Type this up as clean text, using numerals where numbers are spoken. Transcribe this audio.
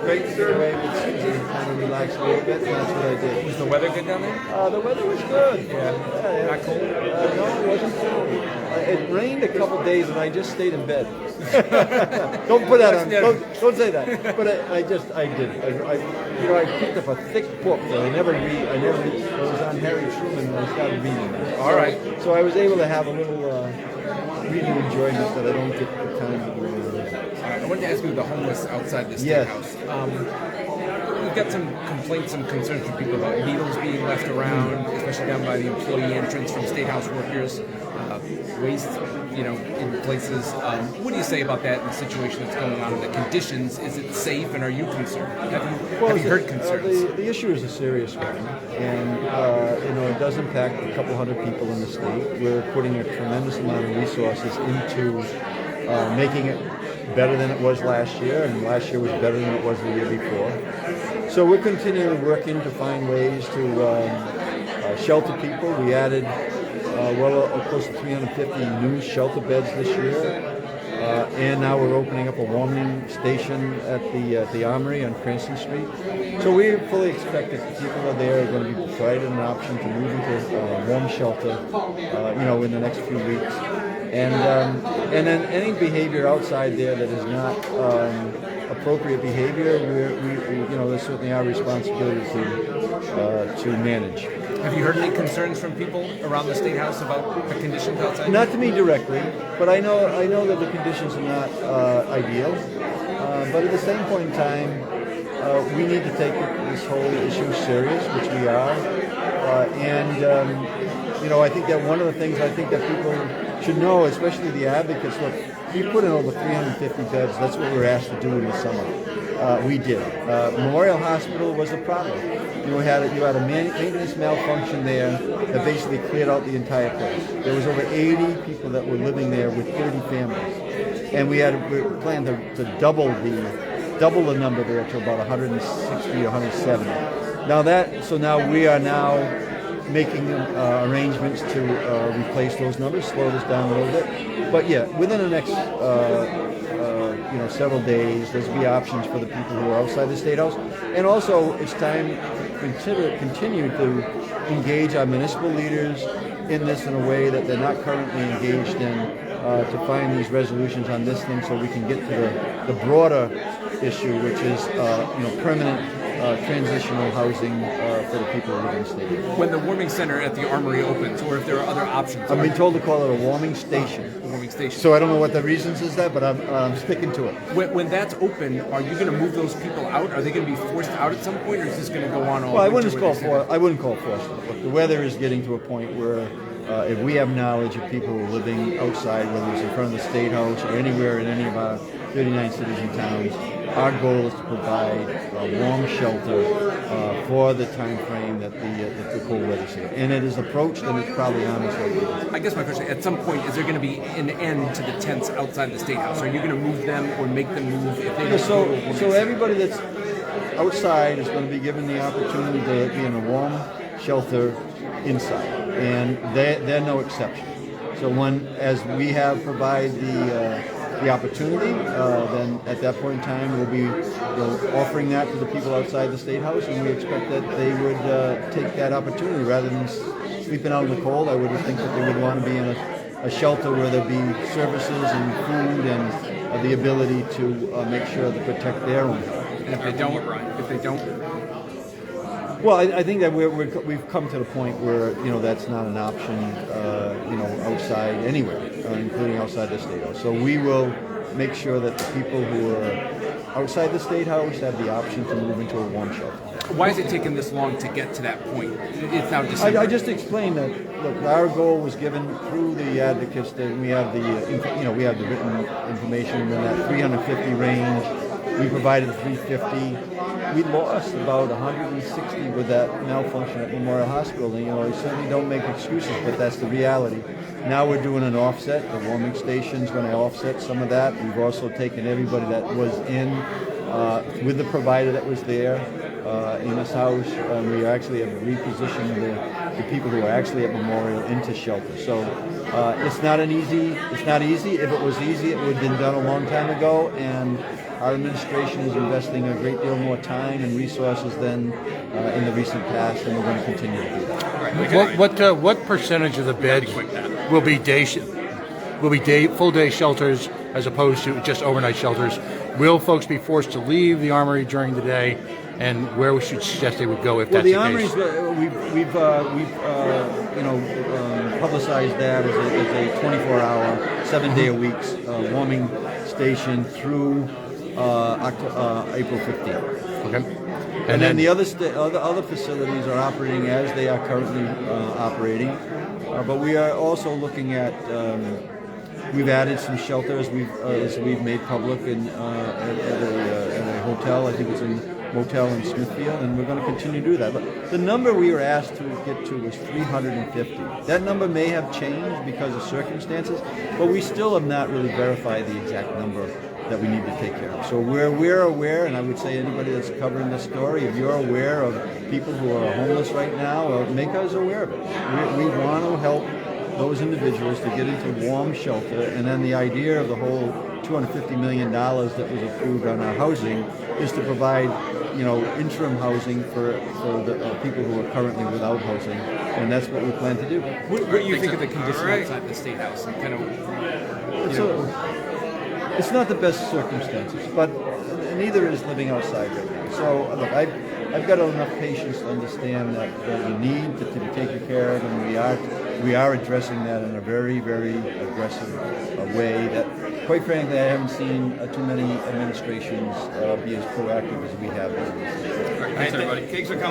great to get away with season and kind of relax a little bit, and that's what I did. Was the weather good down there? The weather was good. Yeah. Not cold? No, it wasn't cold. It rained a couple days, and I just stayed in bed. Don't put that on. Don't say that. But I did. I picked up a thick book that I never read. It was on Harry Truman, and I started reading it. All right. So I was able to have a little reading enjoyment that I don't get the time to do. I wanted to ask you the homeless outside the state house. We've got some complaints and concerns from people about needles being left around, especially down by the employee entrance from state house workers, waste, in places. What do you say about that and the situation that's going on and the conditions? Is it safe, and are you concerned? Have you heard concerns? The issue is a serious one, and it does impact a couple hundred people in the state. We're putting a tremendous amount of resources into making it better than it was last year, and last year was better than it was the year before. So we're continually working to find ways to shelter people. We added close to 350 new shelter beds this year, and now we're opening up a warming station at the Armory on Cranston Street. So we fully expect that the people there are going to be provided an option to move into warm shelter, in the next few weeks. And then any behavior outside there that is not appropriate behavior, there's certainly our responsibility to manage. Have you heard any concerns from people around the State House about the conditions outside? Not to me directly, but I know that the conditions are not ideal. But at the same point in time, we need to take this whole issue serious, which we are. I think that one of the things I think that people should know, especially the advocates, look, we put in over 350 beds. That's what we were asked to do in the summer. We did. Memorial Hospital was a problem. You had a maintenance malfunction there that basically cleared out the entire place. There was over 80 people that were living there with 30 families, and we planned to double the number there to about 160 or 170. Now we are now making arrangements to replace those numbers, slow this down a little bit. But yeah, within the next several days, there's be options for the people who are outside the State House. And also, it's time to continue to engage our municipal leaders in this in a way that they're not currently engaged in, to find these resolutions on this thing so we can get to the broader issue, which is permanent transitional housing for the people who live in the state. When the warming center at the Armory opens, or if there are other options? I've been told to call it a warming station. A warming station. So I don't know what the reasons is that, but I'm sticking to it. When that's open, are you going to move those people out? Are they going to be forced out at some point, or is this going to go on all? Well, I wouldn't call forced. Look, the weather is getting to a point where if we have knowledge of people who are living outside, whether it's in front of the State House or anywhere in any of our 39 cities and towns, our goal is to provide a warm shelter for the time frame that the cold weather is here. And it is approached, and it's probably on its way. I guess my question, at some point, is there going to be an end to the tents outside the State House? Are you going to move them or make them move if they don't So everybody that's outside is going to be given the opportunity to be in a warm shelter inside, and they're no exception. So as we have provided the opportunity, then at that point in time we'll be offering that to the people outside the State House, and we expect that they would take that opportunity rather than sleeping out in the cold. I would think that they would want to be in a shelter where there'd be services and food and the ability to make sure to protect their own health. And if they don't. Well, I think that we've come to the point where that's not an option, outside anywhere, including outside the State House. So we will make sure that the people who are outside the State House have the option to move into a warm shelter. Why is it taking this long to get to that point? It's now December. I just explained that. Look, our goal was given through the advocates that we have the written information in that 350 range. We provided 350. We lost about 160 with that malfunction at Memorial Hospital. And, I certainly don't make excuses, but that's the reality. Now we're doing an offset. The warming station's going to offset some of that. We've also taken everybody that was in with the provider that was there in this house. We actually have repositioned the people who are actually at Memorial into shelter. So It's not easy. If it was easy, it would have been done a long time ago. And our administration is investing a great deal more time and resources than in the recent past, and we're going to continue to do that. What percentage of the beds will be full day shelters as opposed to just overnight shelters? Will folks be forced to leave the Armory during the day, and where we should suggest they would go if that's the case? We've publicized that as a 24-hour, 7-day-a-week warming station through April 15th. Okay. And then the other facilities are operating as they are currently operating, but we are also looking at. We've added some shelters. As we've made public at a hotel. I think it's a motel in Smithfield, and we're going to continue to do that. But the number we were asked to get to was 350. That number may have changed because of circumstances, but we still have not really verified the exact number that we need to take care of. So we're aware, and I would say anybody that's covering this story, if you're aware of people who are homeless right now, make us aware of it. We want to help those individuals to get into warm shelter, and then the idea of the whole $250 million that was approved on our housing is to provide, interim housing for the people who are currently without housing, and that's what we plan to do. What do you think of the condition outside the State House? And kind of, it's not the best circumstances, but neither is living outside right now. So look, I've got enough patience to understand that we need to be taken care of, and we are addressing that in a very, very aggressive way that, quite frankly, I haven't seen too many administrations be as proactive as we have been. all right, thanks, everybody. Cakes are coming.